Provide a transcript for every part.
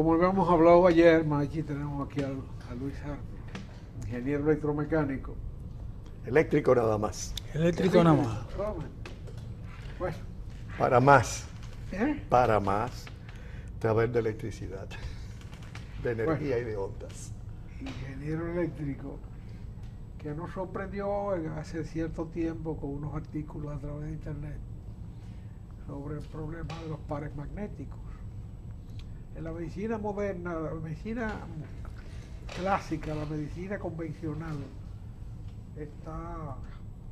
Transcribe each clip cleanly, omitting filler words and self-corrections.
como habíamos hablado ayer, Machi, tenemos aquí a Luis Arthur, ingeniero electromecánico. Eléctrico nada más. Eléctrico nada más. Bueno. Para más, saber de electricidad, de energía y de ondas. Ingeniero eléctrico, que nos sorprendió hace cierto tiempo con unos artículos a través de internet sobre el problema de los pares magnéticos. En la medicina moderna, la medicina clásica, la medicina convencional,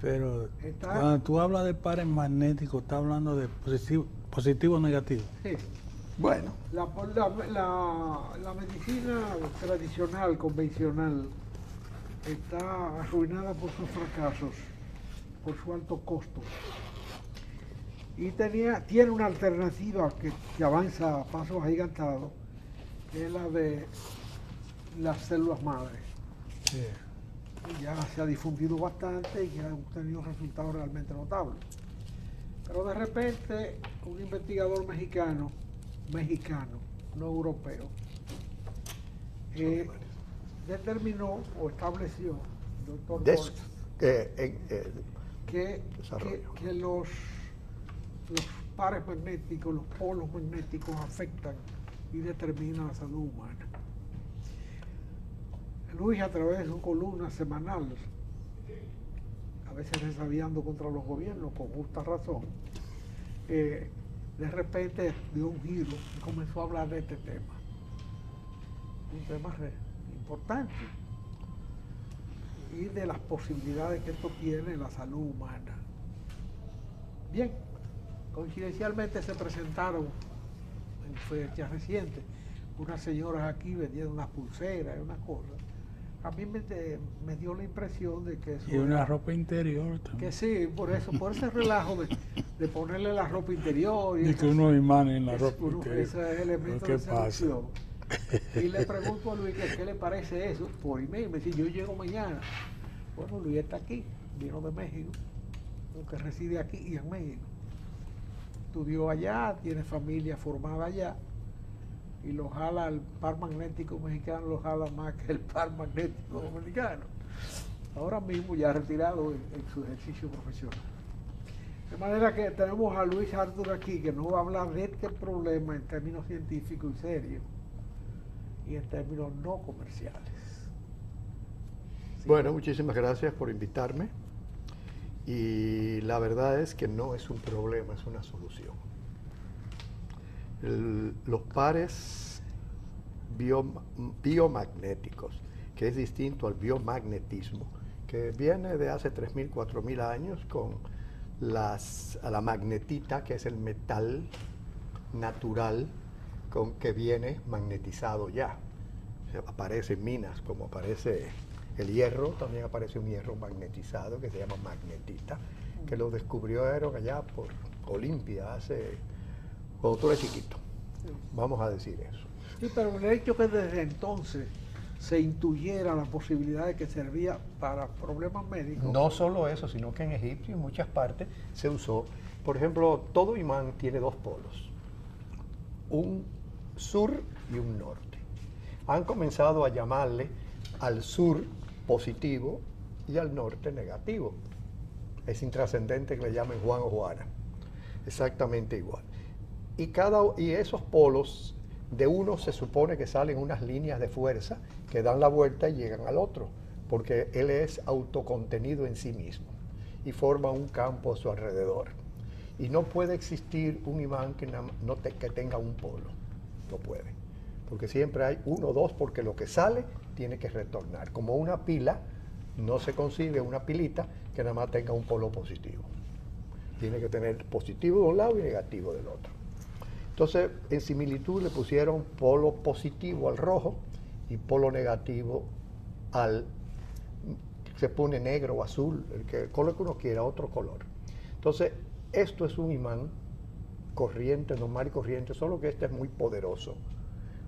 Pero cuando tú hablas de pares magnéticos, estás hablando de positivo o negativo. Sí. Bueno. La medicina tradicional, convencional, está arruinada por sus fracasos, por su alto costo. Y tiene una alternativa que avanza a pasos agigantados, que es la de las células madres. Sí. Ya se ha difundido bastante y ha obtenido resultados realmente notables. Pero de repente, un investigador mexicano, no europeo, determinó o estableció, doctor Bosch, que los pares magnéticos, los polos magnéticos afectan y determinan la salud humana. Luis, a través de su columna semanal, a veces resabiando contra los gobiernos, con justa razón, de repente dio un giro y comenzó a hablar de este tema. Un tema importante. Y de las posibilidades que esto tiene en la salud humana. Bien, coincidencialmente se presentaron en fechas recientes unas señoras aquí vendiendo unas pulseras y unas cosas. A mí me dio la impresión de que eso... Y una ropa interior también. Que sí, por ese relajo de ponerle la ropa interior. Y que uno imane en la ropa interior. Ese elemento de seducción. Y le pregunto a Luis qué le parece eso por email. Me dice, yo llego mañana. Bueno, Luis está aquí, vino de México, que reside aquí y en México. Estudió allá, tiene familia formada allá. Y lo jala el par magnético mexicano, lo jala más que el par magnético dominicano. Ahora mismo ya retirado en su ejercicio profesional. De manera que tenemos a Luis Arthur aquí, que nos va a hablar de este problema en términos científicos y serios y en términos no comerciales. Sí. Bueno, muchísimas gracias por invitarme. Y la verdad es que no es un problema, es una solución. Los pares biomagnéticos, que es distinto al biomagnetismo, que viene de hace 3.000, 4.000 años con la magnetita, que es el metal natural con que viene magnetizado ya. Aparece en minas, como aparece el hierro, también aparece un hierro magnetizado que se llama magnetita, que lo descubrieron allá por Olimpia cuando tú eres chiquito, vamos a decir eso. Sí, pero el hecho que desde entonces se intuyera la posibilidad de que servía para problemas médicos. No solo eso, sino que en Egipto y en muchas partes se usó. Por ejemplo, todo imán tiene dos polos, un sur y un norte. Han comenzado a llamarle al sur positivo y al norte negativo. Es intrascendente que le llamen Juan o Juana. Exactamente igual. Y esos polos, de uno se supone que salen unas líneas de fuerza que dan la vuelta y llegan al otro, porque él es autocontenido en sí mismo y forma un campo a su alrededor. Y no puede existir un imán que tenga un polo. No puede. Porque siempre hay uno o dos, porque lo que sale tiene que retornar. Como una pila, no se consigue una pilita que nada más tenga un polo positivo. Tiene que tener positivo de un lado y negativo del otro. Entonces, en similitud le pusieron polo positivo al rojo y polo negativo se pone negro o azul, el color que uno quiera, otro color. Entonces, esto es un imán corriente, normal y corriente, solo que este es muy poderoso.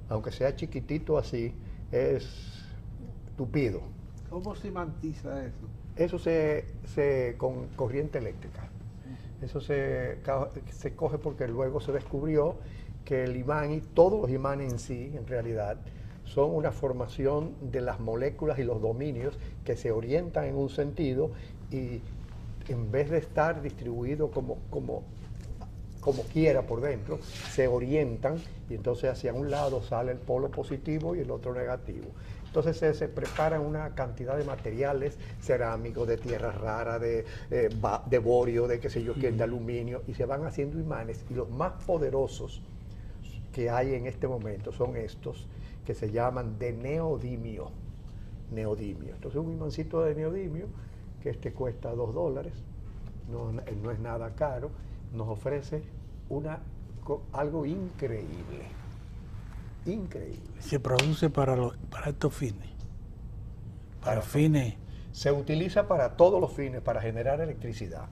Aunque sea chiquitito así, es tupido. ¿Cómo se imantiza eso? Eso con corriente eléctrica. Eso se coge porque luego se descubrió que el imán y todos los imanes en sí, en realidad, son una formación de las moléculas y los dominios que se orientan en un sentido y en vez de estar distribuidos como quiera por dentro, se orientan y entonces hacia un lado sale el polo positivo y el otro negativo. Entonces se preparan una cantidad de materiales cerámicos, de tierras raras, de borio, de qué sé yo qué, de aluminio, y se van haciendo imanes. Y los más poderosos que hay en este momento son estos, que se llaman de neodimio. Neodimio. Entonces un imancito de neodimio, que cuesta $2, no es nada caro, nos ofrece algo increíble. Increíble. Se produce para estos fines. Para fines. Se utiliza para todos los fines, para generar electricidad.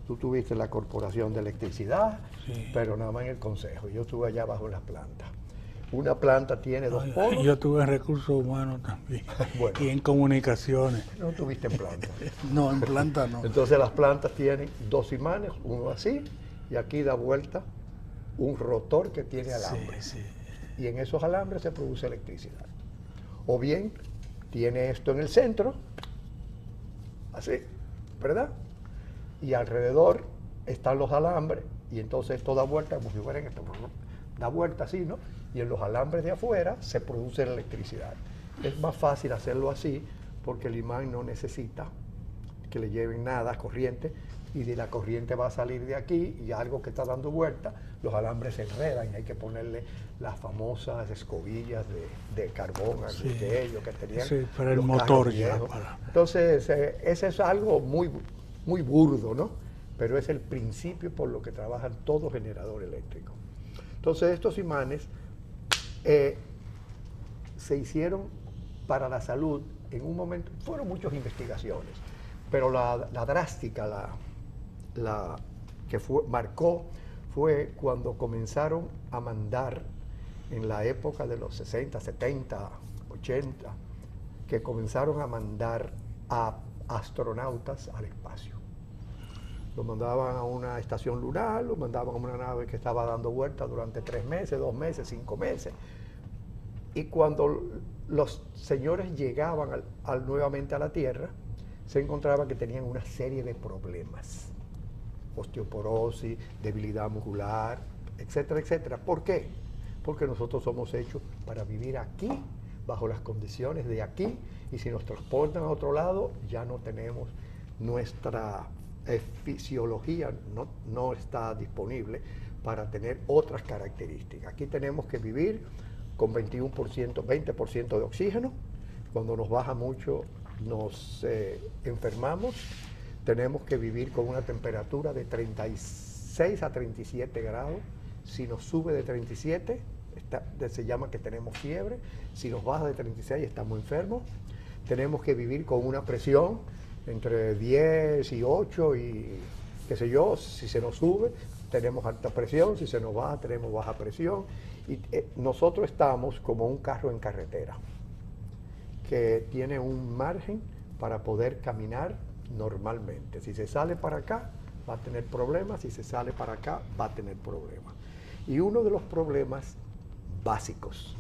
Tú tuviste la Corporación de Electricidad, Sí. pero nada más en el Consejo. Yo estuve allá bajo las plantas. Una planta tiene dos polos. Yo tuve en recursos humanos también. Bueno. Y en comunicaciones. No tuviste en planta. No, en planta no. Entonces las plantas tienen dos imanes, uno así, y aquí da vuelta un rotor que tiene alambres. Sí, sí. Y en esos alambres se produce electricidad. O bien tiene esto en el centro, así, ¿verdad? Y alrededor están los alambres, y entonces esto da vuelta, como si fuera en esto, da vuelta así, ¿no? Y en los alambres de afuera se produce la electricidad. Es más fácil hacerlo así porque el imán no necesita que le lleven nada, corriente, y de la corriente va a salir de aquí y algo que está dando vuelta, los alambres se enredan y hay que ponerle las famosas escobillas de carbón, Sí. de ellos que tenían. Sí, para el los motor carros ya. viejos. Entonces, ese es algo muy, muy burdo, ¿no? Pero es el principio por lo que trabajan todo generador eléctrico. Entonces, estos imanes se hicieron para la salud en un momento, fueron muchas investigaciones, pero la drástica, la que marcó fue cuando comenzaron a mandar en la época de los 60, 70, 80, que comenzaron a mandar a astronautas al espacio. Lo mandaban a una estación lunar, lo mandaban a una nave que estaba dando vueltas durante 3 meses, 2 meses, 5 meses. Y cuando los señores llegaban nuevamente a la Tierra, se encontraban que tenían una serie de problemas. Osteoporosis, debilidad muscular, etcétera, etcétera. ¿Por qué? Porque nosotros somos hechos para vivir aquí, bajo las condiciones de aquí, y si nos transportan a otro lado, ya no tenemos nuestra fisiología, no está disponible para tener otras características. Aquí tenemos que vivir con 21%, 20% de oxígeno. Cuando nos baja mucho, nos enfermamos. Tenemos que vivir con una temperatura de 36 a 37 grados. Si nos sube de 37, se llama que tenemos fiebre. Si nos baja de 36, estamos enfermos. Tenemos que vivir con una presión entre 10 y 8 y qué sé yo. Si se nos sube, tenemos alta presión. Si se nos baja, tenemos baja presión. Y nosotros estamos como un carro en carretera, que tiene un margen para poder caminar normalmente. Si se sale para acá, va a tener problemas. Si se sale para acá, va a tener problemas. Y uno de los problemas básicos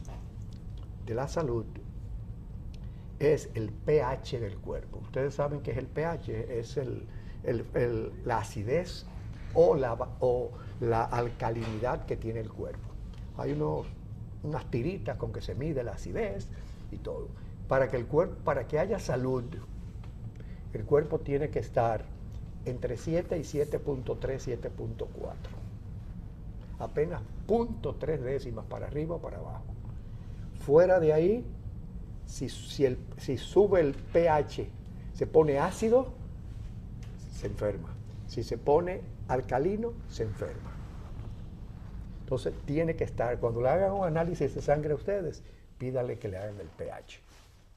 de la salud es el pH del cuerpo. Ustedes saben que es el pH, es la acidez o la alcalinidad que tiene el cuerpo. Hay unas tiritas con que se mide la acidez y todo. Para que haya salud, el cuerpo tiene que estar entre 7 y 7.3, 7.4. Apenas 0.3 décimas para arriba o para abajo. Fuera de ahí, si sube el pH, se pone ácido, se enferma. Si se pone alcalino, se enferma. Entonces tiene que estar, cuando le hagan un análisis de sangre a ustedes, pídale que le hagan el pH.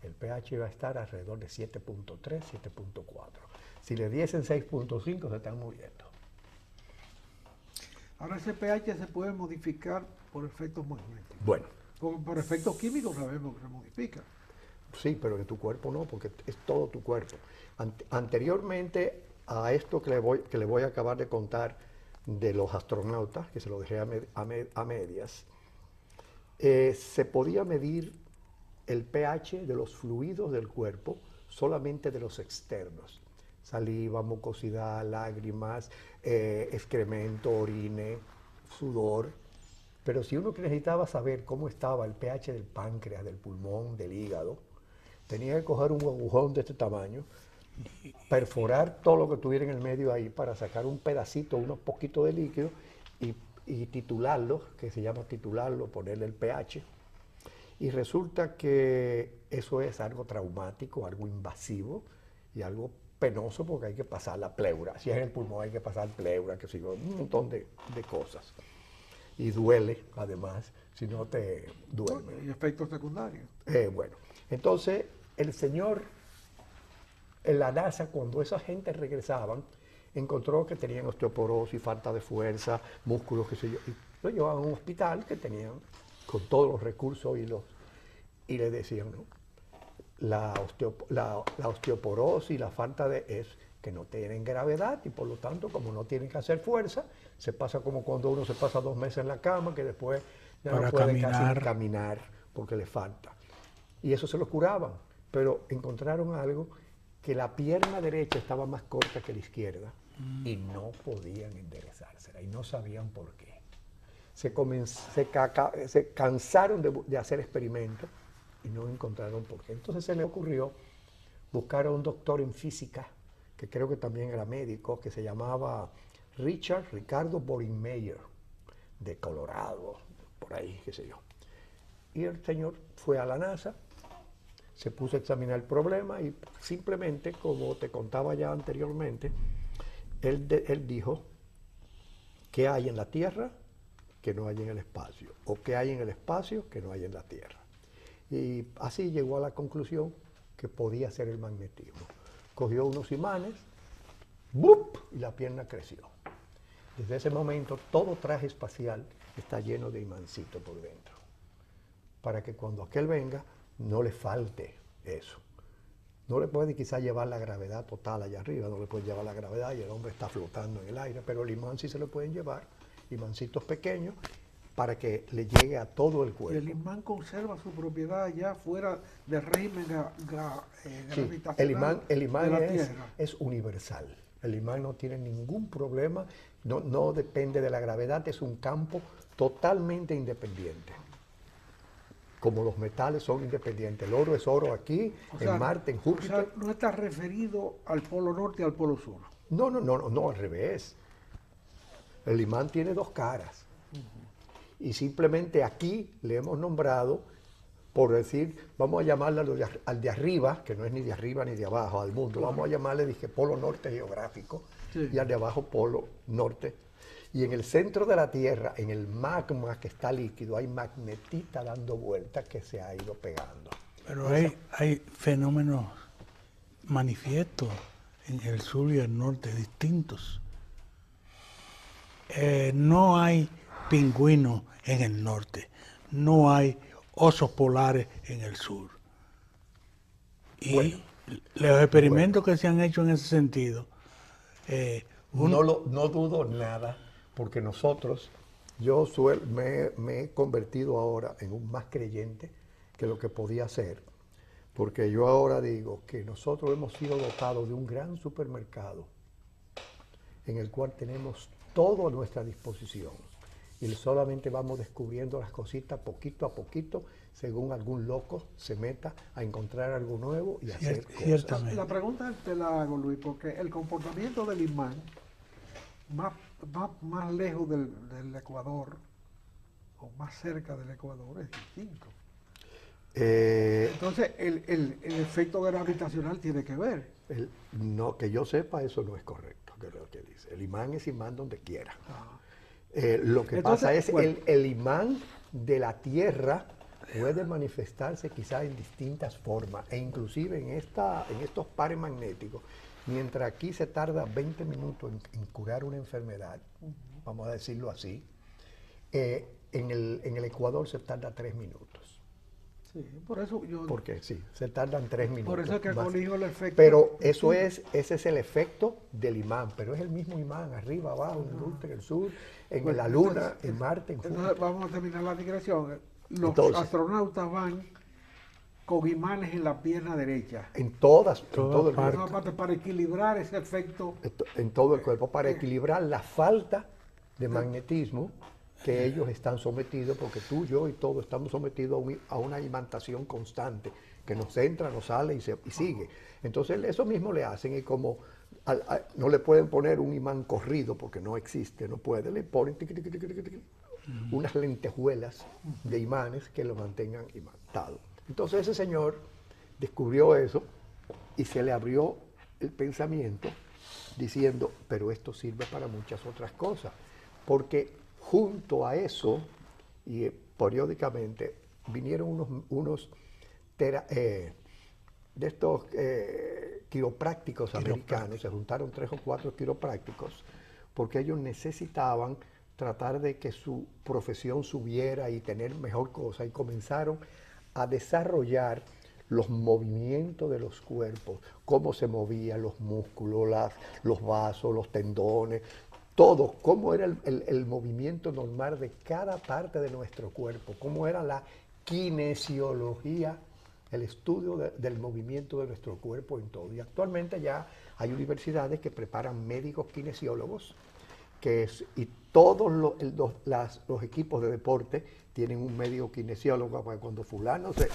El pH va a estar alrededor de 7.3, 7.4. Si le diesen 6.5, se están muriendo. Ahora ese pH se puede modificar por efectos magnéticos. Bueno. Por efectos químicos sabemos que se modifica. Sí, pero de tu cuerpo no, porque es todo tu cuerpo. Anteriormente a esto que le voy a acabar de contar, de los astronautas, que se lo dejé a medias, se podía medir el pH de los fluidos del cuerpo solamente de los externos. Saliva, mucosidad, lágrimas, excremento, orine, sudor. Pero si uno necesitaba saber cómo estaba el pH del páncreas, del pulmón, del hígado, tenía que coger un agujón de este tamaño, perforar todo lo que tuviera en el medio ahí para sacar un pedacito, unos poquitos de líquido y titularlo, que se llama titularlo, ponerle el pH. Y resulta que eso es algo traumático, algo invasivo y algo penoso porque hay que pasar la pleura. Si es en el pulmón hay que pasar pleura, que sigo, un montón de cosas. Y duele, además, si no te duerme. Y efectos secundarios. Bueno, entonces el señor, en la NASA, cuando esa gente regresaban, encontró que tenían osteoporosis, falta de fuerza, músculos, qué sé yo. Y lo llevaban a un hospital que tenían con todos los recursos y le decían, ¿no? La osteoporosis, la falta de es que no tienen gravedad y por lo tanto, como no tienen que hacer fuerza, se pasa como cuando uno se pasa 2 meses en la cama, que después ya no puede casi caminar porque le falta. Y eso se lo curaban, pero encontraron algo, que la pierna derecha estaba más corta que la izquierda y no podían enderezársela y no sabían por qué. Se cansaron de hacer experimentos y no encontraron por qué. Entonces se le ocurrió buscar a un doctor en física, que creo que también era médico, que se llamaba Ricardo Boringmeier, de Colorado, por ahí, qué sé yo. Y el señor fue a la NASA, se puso a examinar el problema y simplemente, como te contaba ya anteriormente, él dijo qué hay en la Tierra que no hay en el espacio, o qué hay en el espacio que no hay en la Tierra. Y así llegó a la conclusión que podía ser el magnetismo. Cogió unos imanes, ¡bup!, y la pierna creció. Desde ese momento todo traje espacial está lleno de imancitos por dentro, para que cuando aquel venga no le falte eso. No le puede quizás llevar la gravedad total allá arriba, no le puede llevar la gravedad y el hombre está flotando en el aire, pero el imán sí se lo pueden llevar, imancitos pequeños, para que le llegue a todo el cuerpo. Y el imán conserva su propiedad ya fuera del régimen gravitacional. Sí, el imán es universal. El imán no tiene ningún problema, no depende de la gravedad, es un campo totalmente independiente. Como los metales son independientes. El oro es oro aquí, en Marte, en Júpiter. O sea, no está referido al polo norte y al polo sur. No, al revés. El imán tiene 2 caras. Y simplemente aquí le hemos nombrado, por decir, vamos a llamarle al de arriba, que no es ni de arriba ni de abajo, al mundo, vamos a llamarle, dije, polo norte geográfico, sí, y al de abajo polo norte. Y en el centro de la Tierra, en el magma que está líquido, hay magnetita dando vueltas que se ha ido pegando. Pero hay fenómenos manifiestos en el sur y el norte, distintos. No hay pingüinos en el norte, no hay osos polares en el sur. Y bueno, los experimentos que se han hecho en ese sentido... no dudo nada, porque nosotros, me he convertido ahora en un más creyente que lo que podía ser, porque yo ahora digo que nosotros hemos sido dotados de un gran supermercado en el cual tenemos todo a nuestra disposición y solamente vamos descubriendo las cositas poquito a poquito según algún loco se meta a encontrar algo nuevo y hacer cosas. La pregunta te la hago, Luis, porque el comportamiento del imán más lejos del Ecuador o más cerca del Ecuador es distinto. Entonces el efecto gravitacional tiene que ver. No, que yo sepa, eso no es correcto, que es lo que dice. El imán es imán donde quiera. Lo que pasa es que el imán de la Tierra puede manifestarse quizás en distintas formas, e inclusive en estos pares magnéticos. Mientras aquí se tarda 20 minutos en curar una enfermedad, vamos a decirlo así, en el Ecuador se tarda 3 minutos. Sí, por eso yo... Porque sí, se tardan 3 minutos. Por eso es que más. colijo el efecto. Pero ese es el efecto del imán, pero es el mismo imán, arriba, abajo, en el norte, en el sur, en Bueno, la luna, entonces, en Marte, en Entonces Júpiter. vamos a terminar la digresión. Los Entonces, astronautas van con imanes en la pierna derecha. En todo el Todas cuerpo. Esa parte para equilibrar ese efecto. En todo el cuerpo, para equilibrar la falta de magnetismo que ellos están sometidos, porque tú, yo y todos estamos sometidos a una imantación constante, que nos entra, nos sale y sigue. Entonces eso mismo le hacen, y como no le pueden poner un imán corrido, porque no existe, no puede, le ponen unas lentejuelas de imanes que lo mantengan imantado. Entonces ese señor descubrió eso y se le abrió el pensamiento diciendo, pero esto sirve para muchas otras cosas, porque junto a eso, y periódicamente, vinieron unos de estos quiroprácticos americanos, se juntaron 3 o 4 quiroprácticos, porque ellos necesitaban tratar de que su profesión subiera y tener mejor cosa, y comenzaron a desarrollar los movimientos de los cuerpos, cómo se movían los músculos, los vasos, los tendones, todo, cómo era el movimiento normal de cada parte de nuestro cuerpo, cómo era la kinesiología, el estudio del movimiento de nuestro cuerpo en todo. Y actualmente ya hay universidades que preparan médicos kinesiólogos, y todos los equipos de deporte tienen un médico kinesiólogo, para cuando fulano se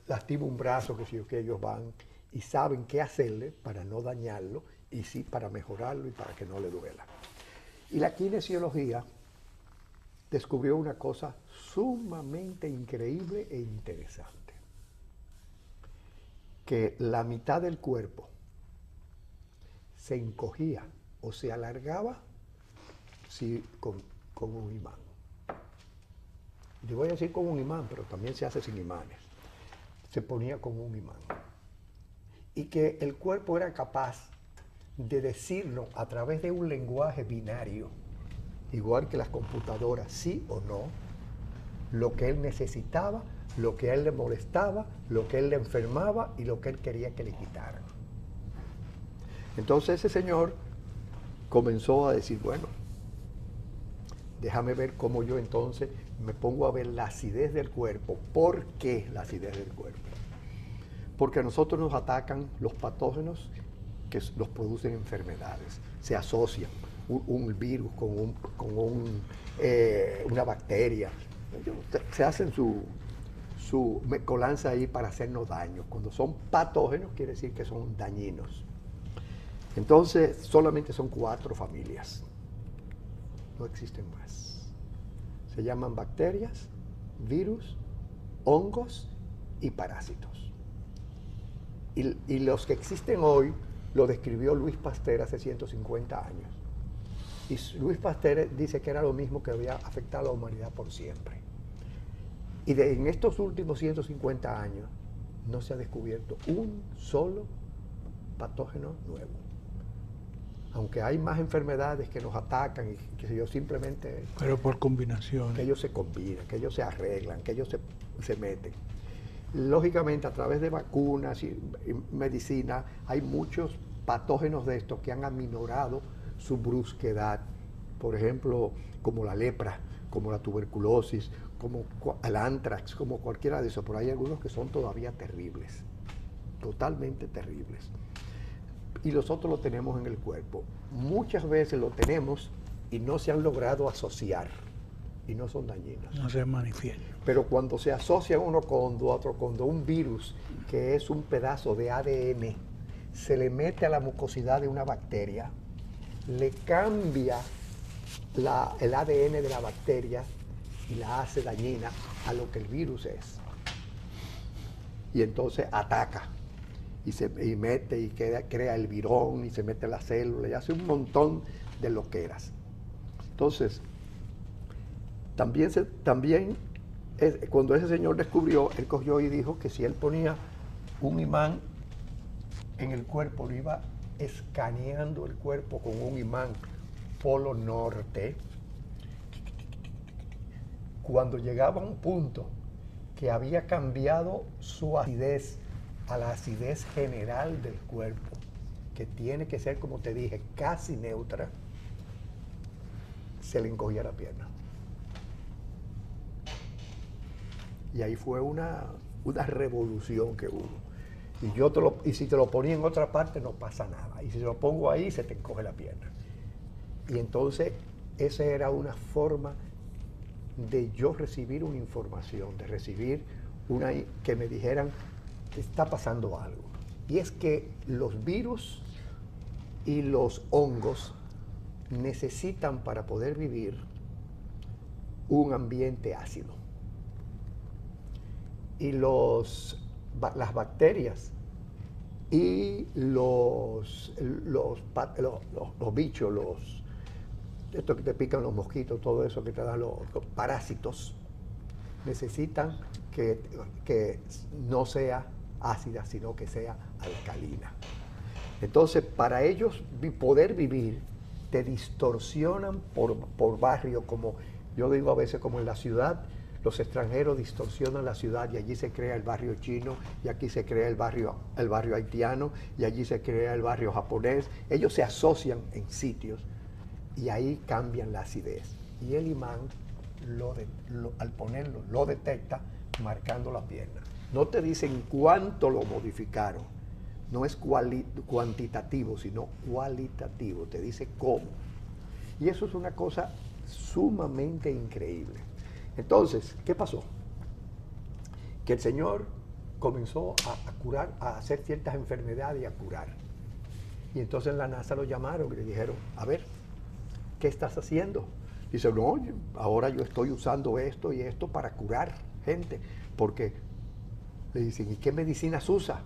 lastima un brazo, que ellos van y saben qué hacerle para no dañarlo, y sí para mejorarlo y para que no le duela. Y la kinesiología descubrió una cosa sumamente increíble e interesante, que la mitad del cuerpo se encogía o se alargaba con un imán. Yo voy a decir con un imán, pero también se hace sin imanes. Se ponía con un imán. Y que el cuerpo era capaz de decirnos a través de un lenguaje binario, igual que las computadoras, sí o no, lo que él necesitaba, lo que a él le molestaba, lo que él le enfermaba y lo que él quería que le quitaran. Entonces ese señor comenzó a decir, bueno, déjame ver cómo yo entonces me pongo a ver la acidez del cuerpo. ¿Por qué la acidez del cuerpo? Porque a nosotros nos atacan los patógenos que nos producen enfermedades. Se asocian un virus con una bacteria. Se hacen su mezcolanza ahí para hacernos daño. Cuando son patógenos quiere decir que son dañinos. Entonces solamente son 4 familias. No existen más. Se llaman bacterias, virus, hongos y parásitos. Y los que existen hoy lo describió Luis Pasteur hace 150 años. Y Luis Pasteur dice que era lo mismo que había afectado a la humanidad por siempre. Y en estos últimos 150 años no se ha descubierto un solo patógeno nuevo. Aunque hay más enfermedades que nos atacan y que yo simplemente... Pero por combinación. Que ellos se combinan, que ellos se arreglan, que ellos se meten. Lógicamente, a través de vacunas y medicina, hay muchos patógenos de estos que han aminorado su brusquedad. Por ejemplo, como la lepra, como la tuberculosis, como el anthrax, como cualquiera de esos. Pero hay algunos que son todavía terribles, totalmente terribles. Y nosotros lo tenemos en el cuerpo. Muchas veces lo tenemos y no se han logrado asociar y no son dañinos. No se manifiesta. Pero cuando se asocia uno con otro, cuando un virus, que es un pedazo de ADN, se le mete a la mucosidad de una bacteria, le cambia el ADN de la bacteria y la hace dañina a lo que el virus es. Y entonces ataca. Y mete y crea el virón y se mete en la célula y hace un montón de loqueras. Entonces, cuando ese señor descubrió, él cogió y dijo que si él ponía un imán en el cuerpo, lo iba escaneando el cuerpo con un imán polo norte. Cuando llegaba a un punto que había cambiado su acidez a la acidez general del cuerpo, que tiene que ser, como te dije, casi neutra, se le encogía la pierna. Y ahí fue una revolución que hubo. Y si te lo ponía en otra parte, no pasa nada. Y si te lo pongo ahí, se te encoge la pierna. Y entonces, esa era una forma de yo recibir una información, de recibir que me dijeran, está pasando algo. Y es que los virus y los hongos necesitan, para poder vivir, un ambiente ácido. Y las bacterias y los bichos, esto que te pican los mosquitos, todo eso que te dan los parásitos, necesitan que no sea ácida, sino que sea alcalina. Entonces, para ellos poder vivir, te distorsionan por barrio, como yo digo a veces, como en la ciudad, los extranjeros distorsionan la ciudad y allí se crea el barrio chino, y aquí se crea el barrio haitiano, y allí se crea el barrio japonés. Ellos se asocian en sitios y ahí cambian la acidez. Y el imán, al ponerlo, lo detecta marcando la pierna. No te dicen cuánto lo modificaron. No es cuantitativo, sino cualitativo. Te dice cómo. Y eso es una cosa sumamente increíble. Entonces, ¿qué pasó? Que el Señor comenzó a curar, a hacer ciertas enfermedades y a curar. Y entonces en la NASA lo llamaron y le dijeron, a ver, ¿qué estás haciendo? Dice, no, ahora yo estoy usando esto y esto para curar gente. Porque le dicen, ¿y qué medicinas usa?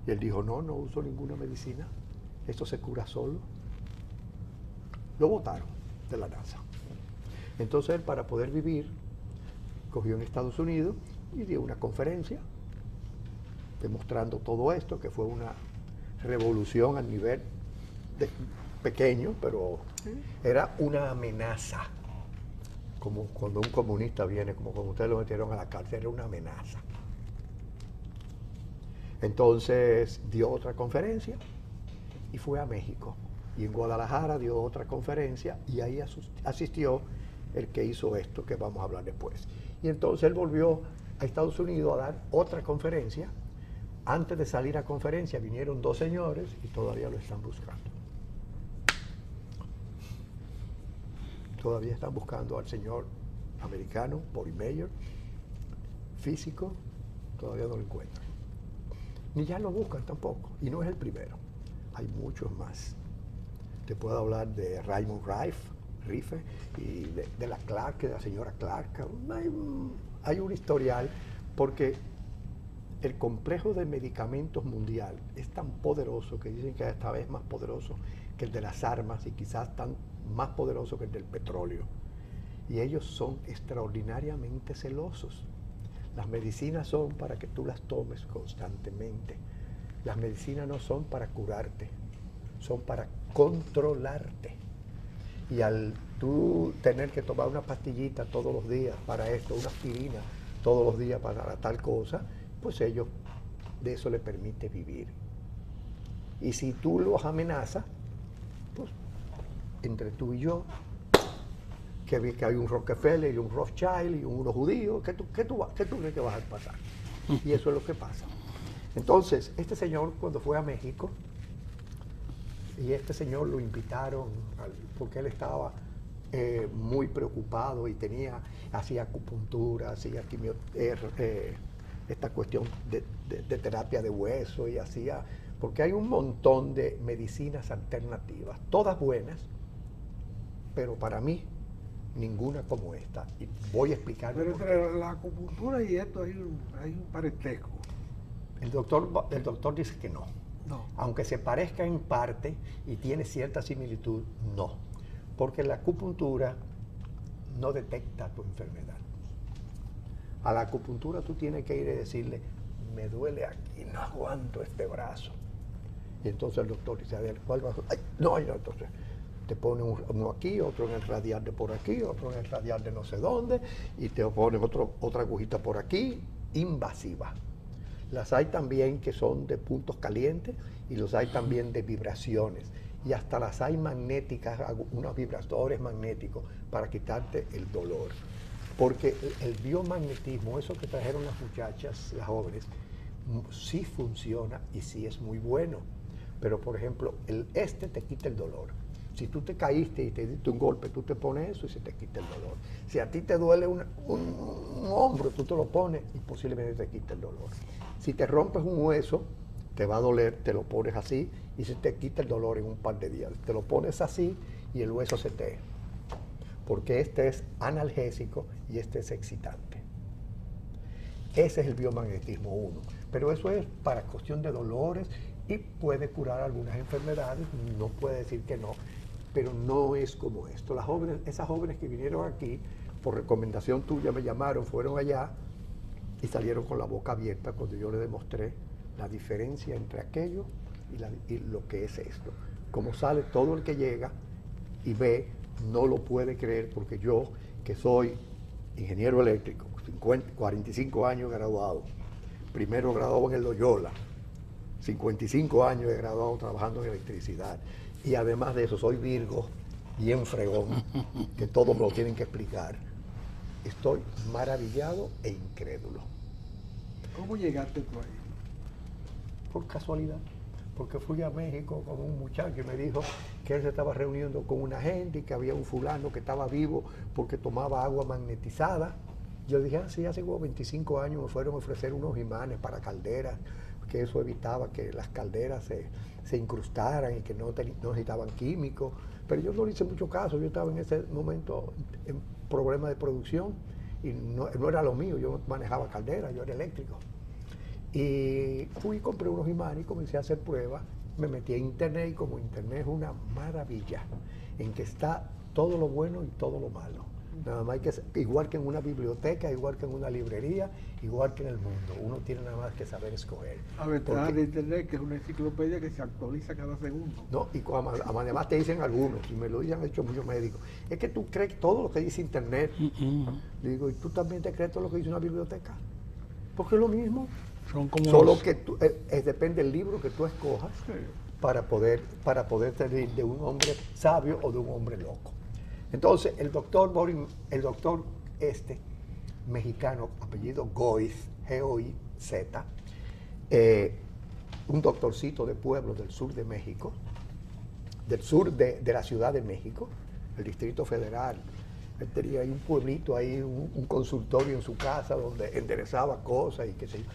Y él dijo, no uso ninguna medicina. Esto se cura solo. Lo botaron de la NASA. Entonces él, para poder vivir, cogió en Estados Unidos y dio una conferencia demostrando todo esto, que fue una revolución a nivel pequeño, pero era una amenaza. Como cuando un comunista viene, como cuando ustedes lo metieron a la cárcel, era una amenaza. Entonces dio otra conferencia y fue a México. Y en Guadalajara dio otra conferencia y ahí asistió el que hizo esto, que vamos a hablar después. Y entonces él volvió a Estados Unidos a dar otra conferencia. Antes de salir a conferencia vinieron dos señores y todavía lo están buscando. Todavía están buscando al señor americano, Paul Meyer, físico, todavía no lo encuentran. Ni ya lo buscan tampoco, y no es el primero. Hay muchos más. Te puedo hablar de Raymond Rife y de la Clark, de la señora Clark. Hay un historial, porque el complejo de medicamentos mundial es tan poderoso que dicen que es esta vez más poderoso que el de las armas y quizás más poderoso que el del petróleo. Y ellos son extraordinariamente celosos. Las medicinas son para que tú las tomes constantemente. Las medicinas no son para curarte, son para controlarte. Y al tú tener que tomar una pastillita todos los días para esto, una aspirina todos los días para tal cosa, pues ellos, de eso le permite vivir. Y si tú los amenazas, pues entre tú y yo, que hay un Rockefeller y un Rothschild y unos judíos, ¿qué tú crees que vas a pasar? Y eso es lo que pasa. Entonces, este señor, cuando fue a México, y este señor lo invitaron porque él estaba muy preocupado y hacía acupuntura, hacía esta cuestión de terapia de hueso, y porque hay un montón de medicinas alternativas, todas buenas, pero para mí ninguna como esta. Y voy a explicar. Pero entre la acupuntura y esto hay un parentesco. El doctor dice que no. No. Aunque se parezca en parte y tiene cierta similitud, no. Porque la acupuntura no detecta tu enfermedad. A la acupuntura tú tienes que ir y decirle, me duele aquí, no aguanto este brazo. Y entonces el doctor dice, a ver, ¿cuál brazo? Ay, no, entonces, te pone uno aquí, otro en el radial de por aquí, otro en el radial de no sé dónde, y te ponen otra agujita por aquí, invasiva. Las hay también que son de puntos calientes y los hay también de vibraciones. Y hasta las hay magnéticas, unos vibradores magnéticos para quitarte el dolor. Porque el biomagnetismo, eso que trajeron las muchachas, las jóvenes, sí funciona y sí es muy bueno. Pero, por ejemplo, este te quita el dolor. Si tú te caíste y te diste un golpe, tú te pones eso y se te quita el dolor. Si a ti te duele un hombro, tú te lo pones y posiblemente te quita el dolor. Si te rompes un hueso, te va a doler, te lo pones así y se te quita el dolor en un par de días. Te lo pones así y el hueso se te... Porque este es analgésico y este es excitante. Ese es el biomagnetismo 1. Pero eso es para cuestión de dolores y puede curar algunas enfermedades, no puede decir que no, pero no es como esto. Las jóvenes, esas jóvenes que vinieron aquí, por recomendación tuya me llamaron, fueron allá y salieron con la boca abierta cuando yo les demostré la diferencia entre aquello y lo que es esto. Como sale todo el que llega y ve, no lo puede creer, porque yo, que soy ingeniero eléctrico, 45 años graduado, primero graduado en el Loyola, 55 años he graduado trabajando en electricidad, y además de eso soy Virgo, bien fregón, que todo me lo tienen que explicar. Estoy maravillado e incrédulo. ¿Cómo llegaste tú ahí? Por casualidad, porque fui a México con un muchacho y me dijo que él se estaba reuniendo con una gente y que había un fulano que estaba vivo porque tomaba agua magnetizada. Yo dije, sí, hace como 25 años me fueron a ofrecer unos imanes para calderas, que eso evitaba que las calderas se incrustaran y que no necesitaban químicos. Pero yo no le hice mucho caso, yo estaba en ese momento en problemas de producción y no era lo mío, yo manejaba calderas, yo era eléctrico. Y fui y compré unos imanes y comencé a hacer pruebas, me metí a internet y como internet es una maravilla, en que está todo lo bueno y todo lo malo. Nada más que, igual que en una biblioteca, igual que en una librería, igual que en el mundo. Uno tiene nada más que saber escoger. A ventaja de internet, que es una enciclopedia que se actualiza cada segundo. No, y además te dicen algunos, y me lo han hecho muchos médicos, es que tú crees todo lo que dice internet. Le digo, ¿y tú también te crees todo lo que dice una biblioteca? Porque es lo mismo. Son como Solo que depende del libro que tú escojas Sí. para poder salir de un hombre sabio o de un hombre loco. Entonces, el doctor mexicano, apellido Goiz, G-O-I-Z, un doctorcito de pueblo del sur de México, del sur de la Ciudad de México, el Distrito Federal. Él tenía ahí un pueblito, ahí un consultorio en su casa donde enderezaba cosas y qué sé yo.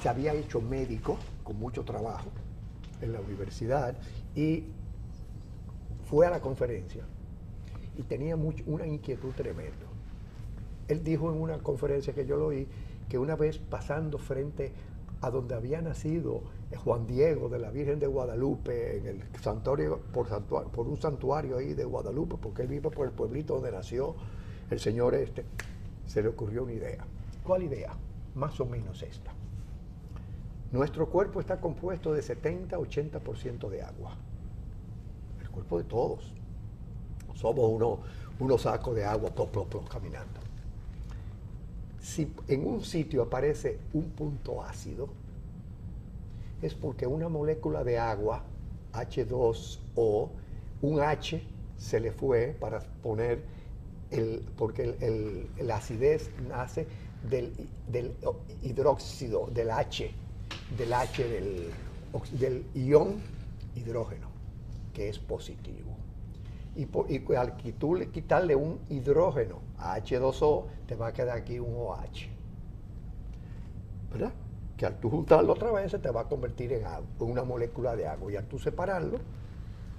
Se había hecho médico con mucho trabajo en la universidad y fue a la conferencia y tenía una inquietud tremenda. Él dijo en una conferencia que yo lo oí que una vez pasando frente a donde había nacido Juan Diego de la Virgen de Guadalupe, en el santuario, por un santuario ahí de Guadalupe, porque él vive por el pueblito donde nació el señor se le ocurrió una idea. ¿Cuál idea? Más o menos esta. Nuestro cuerpo está compuesto de 70-80% de agua. El cuerpo de todos. Somos unos sacos de agua, caminando. Si en un sitio aparece un punto ácido, es porque una molécula de agua, H2O, un H se le fue para poner, porque la acidez nace del hidróxido, del ion hidrógeno, que es positivo. Y al quitarle un hidrógeno a H2O, te va a quedar aquí un OH. ¿Verdad? Que al tú juntarlo otra vez se te va a convertir en agua, en una molécula de agua. Y al tú separarlo,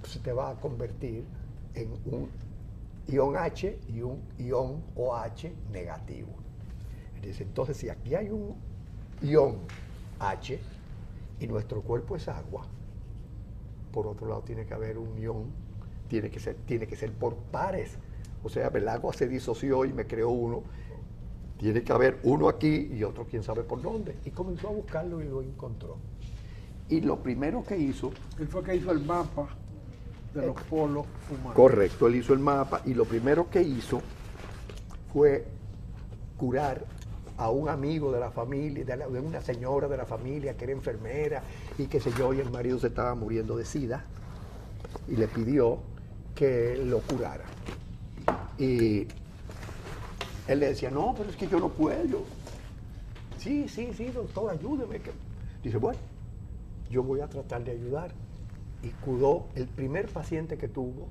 se te va a convertir en un ion H y un ion OH negativo. Entonces, si aquí hay un ion H y nuestro cuerpo es agua, por otro lado tiene que haber un ion, tiene que ser por pares. O sea, el agua se disoció y me creó uno. Tiene que haber uno aquí y otro quién sabe por dónde. Y comenzó a buscarlo y lo encontró. Y lo primero que hizo... Él fue que hizo el mapa de los polos humanos. Correcto, él hizo el mapa y lo primero que hizo fue curar a un amigo de la familia, de una señora de la familia que era enfermera y qué sé yo, y el marido se estaba muriendo de SIDA y le pidió que lo curara. Y él le decía, no, pero es que yo no puedo. Sí, doctor, ayúdeme. Dice, bueno, yo voy a tratar de ayudar. Y curó, el primer paciente que tuvo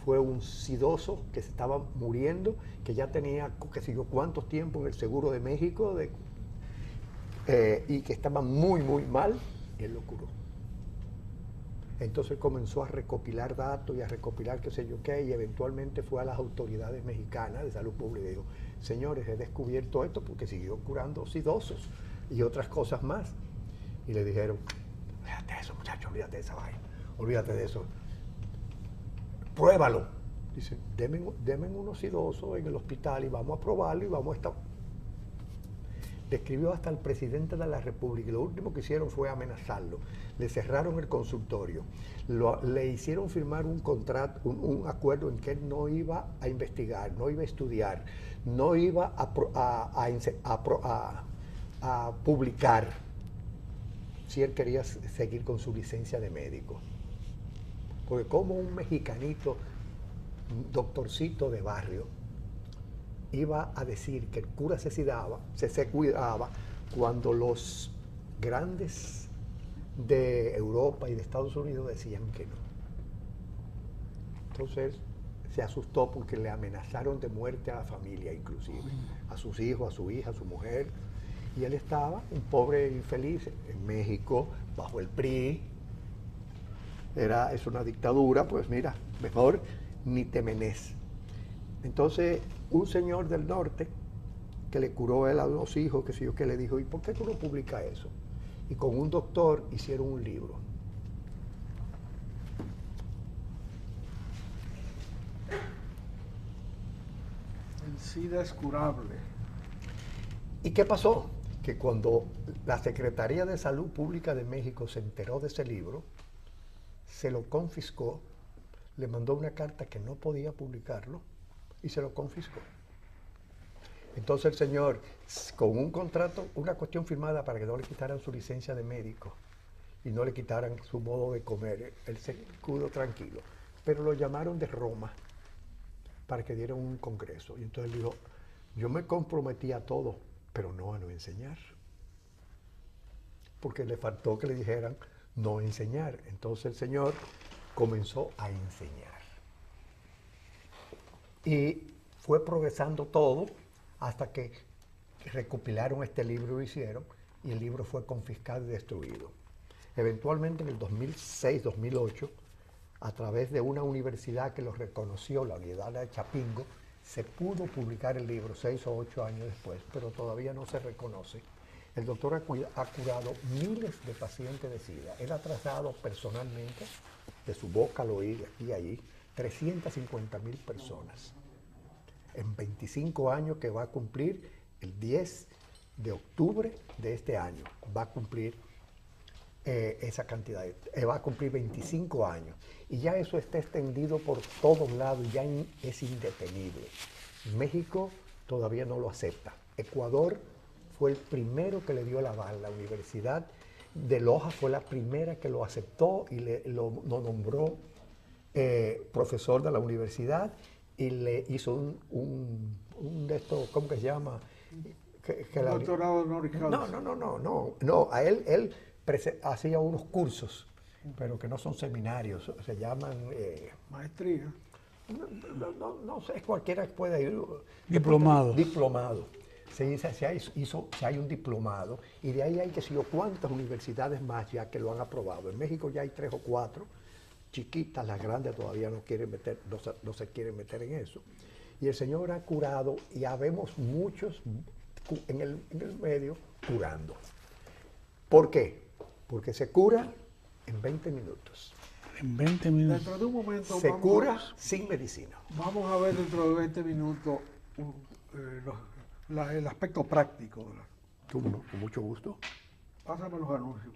fue un sidoso que se estaba muriendo, que ya tenía, qué sé yo, cuánto tiempo en el Seguro de México, y que estaba muy, muy mal, y él lo curó. Entonces comenzó a recopilar datos y a recopilar qué sé yo qué, y eventualmente fue a las autoridades mexicanas de salud pública y dijo, señores, he descubierto esto porque siguió curando sidosos y otras cosas más. Y le dijeron, olvídate de eso, muchacho, olvídate de esa vaina, olvídate de eso. Pruébalo. Dice, denme unos sidosos en el hospital y vamos a probarlo y vamos a estar. Le escribió hasta el presidente de la República y lo último que hicieron fue amenazarlo. Le cerraron el consultorio, le hicieron firmar un contrato, un acuerdo en que él no iba a investigar, no iba a estudiar, no iba a publicar si él quería seguir con su licencia de médico. Porque como un mexicanito, un doctorcito de barrio, iba a decir que el cura se cuidaba cuando los grandes de Europa y de Estados Unidos decían que no. Entonces se asustó porque le amenazaron de muerte a la familia, inclusive, a sus hijos, a su hija, a su mujer. Y él estaba, un pobre infeliz, en México, bajo el PRI. Es una dictadura, pues mira, mejor ni te menes. Entonces, un señor del norte que le curó él a unos hijos, que sé yo, que le dijo, ¿y por qué tú no publicas eso? Y con un doctor hicieron un libro. El SIDA es curable. ¿Y qué pasó? Que cuando la Secretaría de Salud Pública de México se enteró de ese libro, se lo confiscó, le mandó una carta que no podía publicarlo y se lo confiscó. Entonces el señor, con un contrato, una cuestión firmada para que no le quitaran su licencia de médico y no le quitaran su modo de comer, él se quedó tranquilo. Pero lo llamaron de Roma para que dieran un congreso. Y entonces él dijo, yo me comprometí a todo, pero no a no enseñar. Porque le faltó que le dijeran no enseñar. Entonces el señor comenzó a enseñar. Y fue progresando todo hasta que recopilaron este libro y lo hicieron, y el libro fue confiscado y destruido. Eventualmente en el 2006-2008, a través de una universidad que lo reconoció, la Universidad de Chapingo, se pudo publicar el libro 6 o 8 años después, pero todavía no se reconoce. El doctor ha curado miles de pacientes de SIDA. Él ha tratado personalmente, de su boca al oír, aquí y allí, 350,000 personas. En 25 años que va a cumplir el 10 de octubre de este año, va a cumplir esa cantidad, va a cumplir 25 años. Y ya eso está extendido por todos lados, ya es indetenible. Lo todavía no lo acepta. Ecuador fue el primero que le dio el aval. La Universidad de Loja fue la primera que lo aceptó y lo nombró profesor de la universidad y le hizo un de estos, ¿cómo que se llama? Doctorado honoris causa. No, a él hacía unos cursos, pero que no son seminarios, se llaman... Maestría. No sé, cualquiera que pueda ir. Diplomado. Diplomado. Se hay un diplomado y de ahí hay que sé yo cuántas universidades más ya que lo han aprobado. En México ya hay 3 o 4, chiquitas, las grandes todavía no se quieren meter en eso. Y el Señor ha curado y habemos muchos en el medio curando. ¿Por qué? Porque se cura en 20 minutos. En 20 minutos. Dentro de un momento Se cura sin medicina. Vamos a ver dentro de 20 minutos el aspecto práctico. Con mucho gusto. Pásame los anuncios.